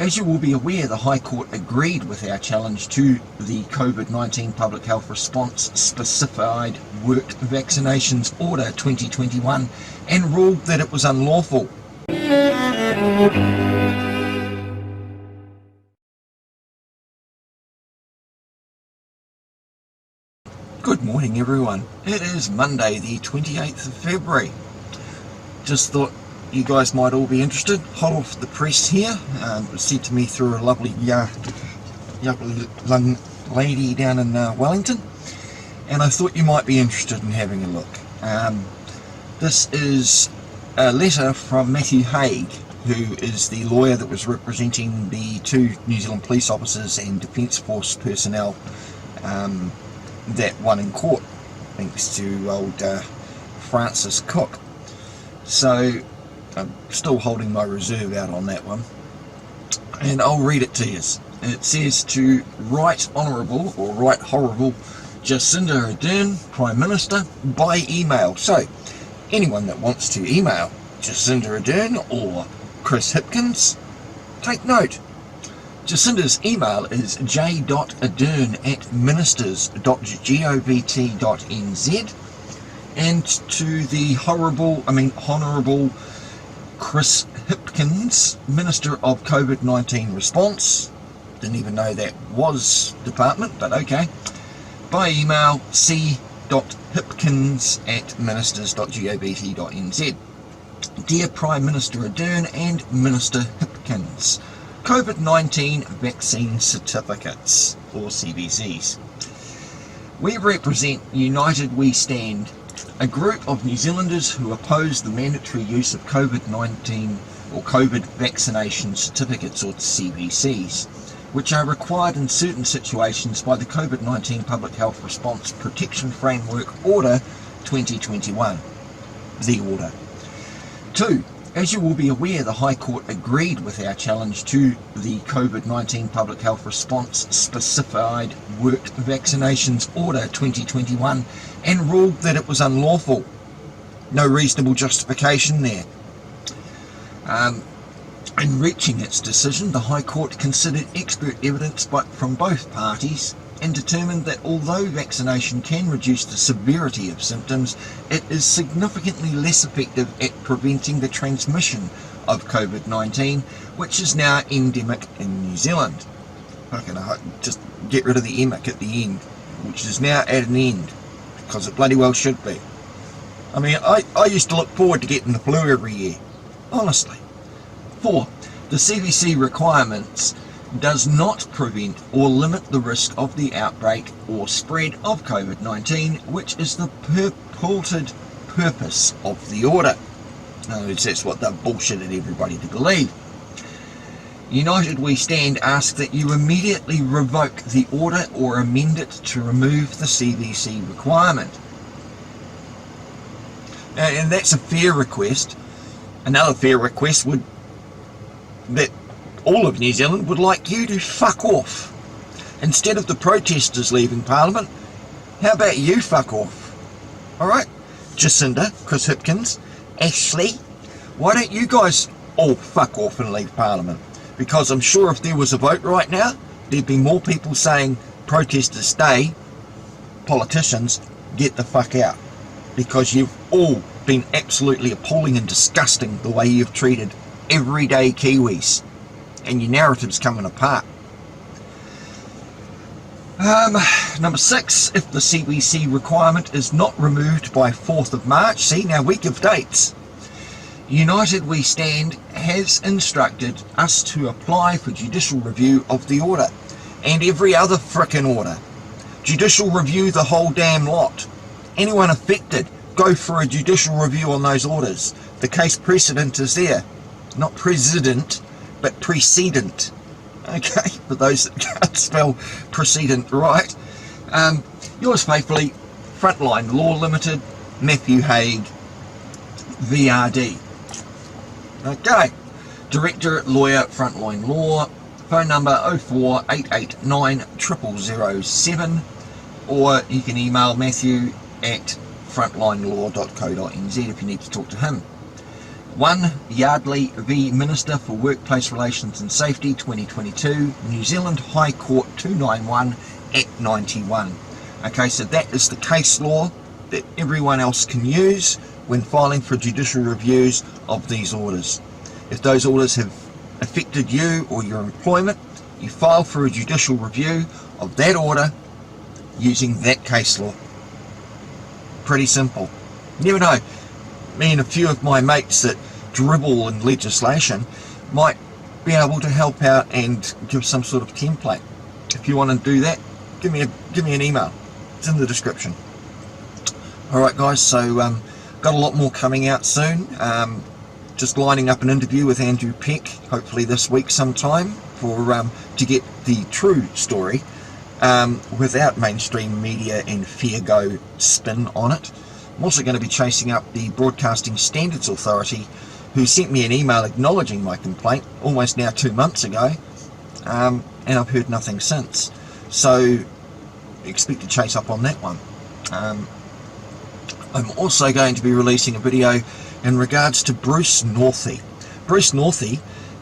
As you will be aware, the High Court agreed with our challenge to the COVID-19 Public Health Response Specified Worked Vaccinations Order 2021 and ruled that it was unlawful. Good morning everyone. It is Monday the 28th of February. Just thought you guys might all be interested. Hot off the press here. It was sent to me through a lovely young lady down in Wellington, and I thought you might be interested in having a look. This is a letter from Matthew Haig, who is the lawyer that was representing the two New Zealand police officers and Defence Force personnel that won in court, thanks to old Francis Cook. So I'm still holding my reserve out on that one, and I'll read it to you. It says, to Right Honourable or Right Horrible Jacinda Ardern, Prime Minister, by email. So anyone that wants to email Jacinda Ardern or Chris Hipkins, take note. Jacinda's email is j.ardern@ministers.govt.nz, and to the Honourable Chris Hipkins, Minister of COVID-19 Response, didn't even know that was department, but okay, by email c.hipkins@ministers.govt.nz. Dear Prime Minister Ardern and Minister Hipkins, COVID-19 vaccine certificates, or CVCs. We represent United We Stand, a group of New Zealanders who oppose the mandatory use of COVID-19 or COVID vaccination certificates, or CVCs, which are required in certain situations by the COVID-19 Public Health Response Protection Framework Order 2021, the order. 2. As you will be aware, the High Court agreed with our challenge to the COVID-19 Public Health Response Specified Worked Vaccinations Order 2021 and ruled that it was unlawful. No reasonable justification there. In reaching its decision, the High Court considered expert evidence from both parties and determined that although vaccination can reduce the severity of symptoms, it is significantly less effective at preventing the transmission of COVID-19, which is now endemic in New Zealand. I'm going to just get rid of the emic at the end, which is now at an end, because it bloody well should be. I mean, I used to look forward to getting the flu every year, honestly. 4. The CVC requirements does not prevent or limit the risk of the outbreak or spread of COVID-19, which is the purported purpose of the order. In other words, that's what they've bullshitted everybody to believe. United We Stand asks that you immediately revoke the order or amend it to remove the CVC requirement. And that's a fair request. Another fair request would that all of New Zealand would like you to fuck off. Instead of the protesters leaving Parliament, how about you fuck off? Alright, Jacinda, Chris Hipkins, Ashley, why don't you guys all fuck off and leave Parliament? Because I'm sure if there was a vote right now, there'd be more people saying protesters stay, politicians get the fuck out. Because you've all been absolutely appalling and disgusting the way you've treated everyday Kiwis. And your narrative's coming apart. Number 6, if the CVC requirement is not removed by 4th of March, see, now we give dates. United We Stand has instructed us to apply for judicial review of the order and every other frickin' order. Judicial review the whole damn lot. Anyone affected, go for a judicial review on those orders. The case precedent is there. Not president, but precedent. Okay, for those that can't spell precedent right. Yours faithfully, Frontline Law Limited, Matthew Haig, VRD. Okay, Director, Lawyer, Frontline Law, phone number 048889 0007, or you can email Matthew at frontlinelaw.co.nz if you need to talk to him. 1. Yardley v Minister for Workplace Relations and Safety 2022, New Zealand High Court 291 at 91. Okay, so that is the case law that everyone else can use when filing for judicial reviews of these orders. If those orders have affected you or your employment, you file for a judicial review of that order using that case law. Pretty simple. You never know, me and a few of my mates that dribble in legislation might be able to help out and give some sort of template. If you want to do that, give me an email. It's in the description. Alright guys, so got a lot more coming out soon. Just lining up an interview with Andrew Peck, hopefully this week sometime, for to get the true story without mainstream media and fair go spin on it. I'm also going to be chasing up the Broadcasting Standards Authority, who sent me an email acknowledging my complaint almost now 2 months ago, and I've heard nothing since. So expect to chase up on that one. I'm also going to be releasing a video in regards to Bruce Northey. Bruce Northey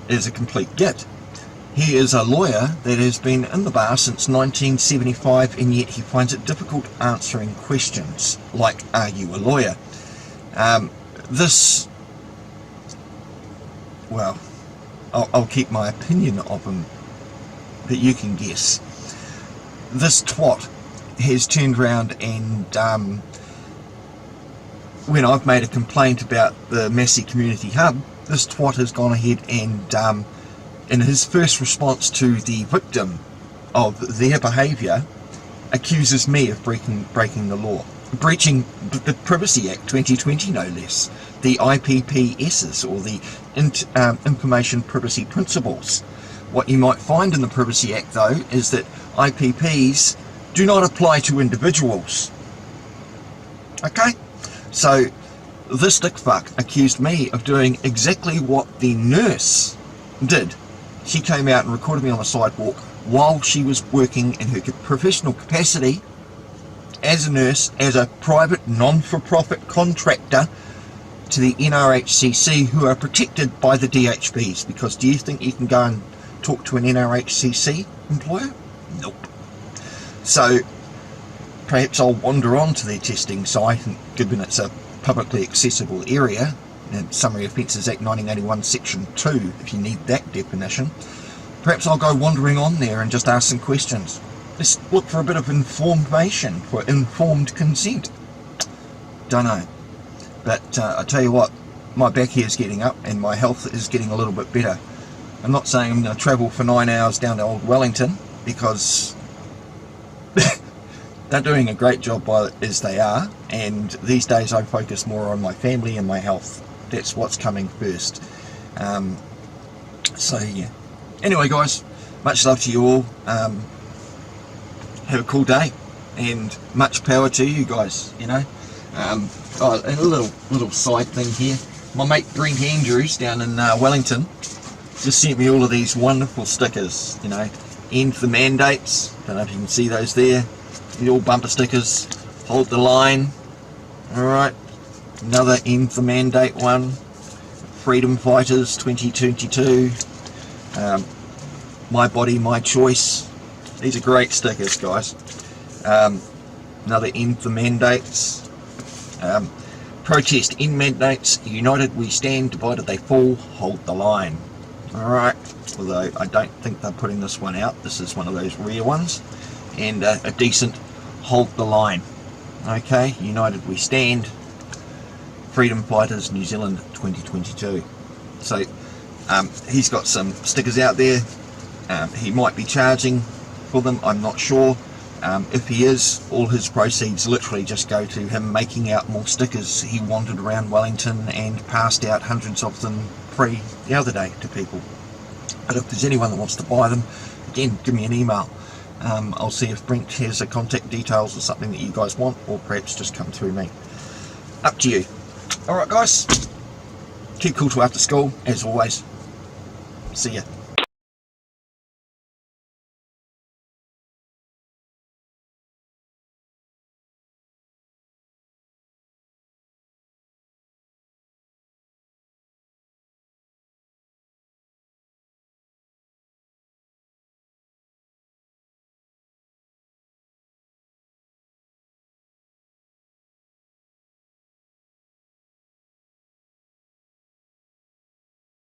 is a complete git. He is a lawyer that has been in the bar since 1975, and yet he finds it difficult answering questions like, are you a lawyer? Well, I'll keep my opinion of him, but you can guess. This twat has turned around and when I've made a complaint about the Massey Community Hub, this twat has gone ahead and in his first response to the victim of their behaviour, accuses me of breaking the law, breaching the Privacy Act 2020 no less, the IPPSs, or the Information Privacy Principles. What you might find in the Privacy Act though is that IPPs do not apply to individuals. Okay, so this dickfuck accused me of doing exactly what the nurse did. She came out and recorded me on the sidewalk while she was working in her professional capacity as a nurse, as a private non-for-profit contractor to the NRHCC, who are protected by the DHBs. Because do you think you can go and talk to an NRHCC employer? Nope. So perhaps I'll wander on to their testing site, and given it's a publicly accessible area, and Summary Offences Act 1981 Section 2, if you need that definition, perhaps I'll go wandering on there and just ask some questions. Let's look for a bit of information, for informed consent. Don't know. But I tell you what, my back hair is getting up and my health is getting a little bit better. I'm not saying I'm going to travel for 9 hours down to Old Wellington, because they're doing a great job as they are, and these days I focus more on my family and my health. That's what's coming first. So yeah. Anyway guys, much love to you all. Have a cool day, and much power to you guys, you know. Oh, and a little side thing here. My mate Brent Andrews down in Wellington just sent me all of these wonderful stickers, you know. End the mandates. Don't know if you can see those there. The all bumper stickers. Hold the line. Alright. Another End the Mandate one. Freedom Fighters 2022. My Body, My Choice. These are great stickers, guys. Another End the Mandates. Protest End Mandates. United we stand, divided they fall. Hold the line. Alright. Although I don't think they're putting this one out. This is one of those rare ones. And a decent Hold the Line. Okay. United we stand. Freedom Fighters New Zealand 2022. So he's got some stickers out there. He might be charging for them, I'm not sure. If he is, all his proceeds literally just go to him making out more stickers. He wandered around Wellington and passed out hundreds of them free the other day to people. But if there's anyone that wants to buy them, again, give me an email. I'll see if Brent has the contact details or something that you guys want, or perhaps just come through me. Up to you. Alright guys, keep cool till after school, as always. See ya.